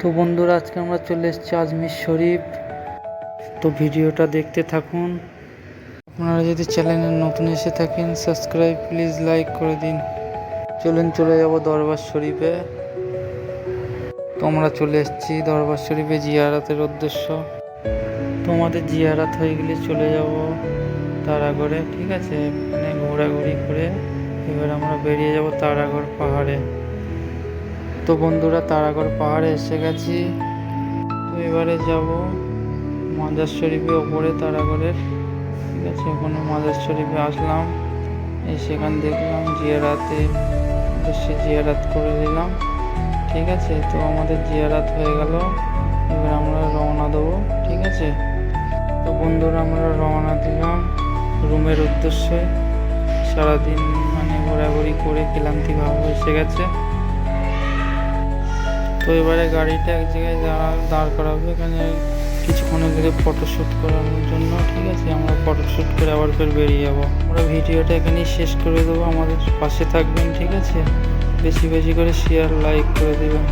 তো বন্ধুরা, আজকে আমরা চলে এসেছি আজমির শরীফ। তো ভিডিওটা দেখতে থাকুন। আপনারা যদি চ্যানেলে নতুন এসে থাকেন, সাবস্ক্রাইব প্লিজ, লাইক করে দিন। চলুন চলে যাব দরবার শরীফে। তো আমরা চলে এসেছি দরবার শরীফে জিয়ারাতের উদ্দেশ্য। তোমাদের জিয়ারাত হয়ে গেলে চলে যাব তারাগড়ে, ঠিক আছে? এখানে ঘোরাঘুরি করে এবার আমরা বেরিয়ে যাব তারাগড় পাহাড়ে। তো বন্ধুরা, তারাগড় পাহাড়ে এসে গেছি। তো এবারে যাব মাজার শরীফে, ওপরে তারাগড়ের, ঠিক আছে? ওখানে মাজার শরীফে আসলাম, সেখানে দেখলাম জিয়ারাতে, সে জিয়ারাত করে দিলাম, ঠিক আছে? তো আমাদের জিয়ারাত হয়ে গেল, এবার আমরা রওনা দেবো, ঠিক আছে? তো বন্ধুরা, আমরা রওনা দিলাম রুমের উদ্দেশ্যে। সারাদিন ঘোরাঘুরি করে ক্লান্তি ভাব এসে গেছে। তো এবারে গাড়িটা এক জায়গায় দাঁড় করাবো, এখানে কিছুক্ষণের দিকে ফটোশ্যুট করানোর জন্য, ঠিক আছে? আমরা ফটোশ্যুট করে আবার ফের বেরিয়ে যাবো। আমরা ভিডিওটা এখানেই শেষ করে দেবো। আমাদের পাশে থাকবেন, ঠিক আছে? বেশি বেশি করে শেয়ার, লাইক করে দেবেন।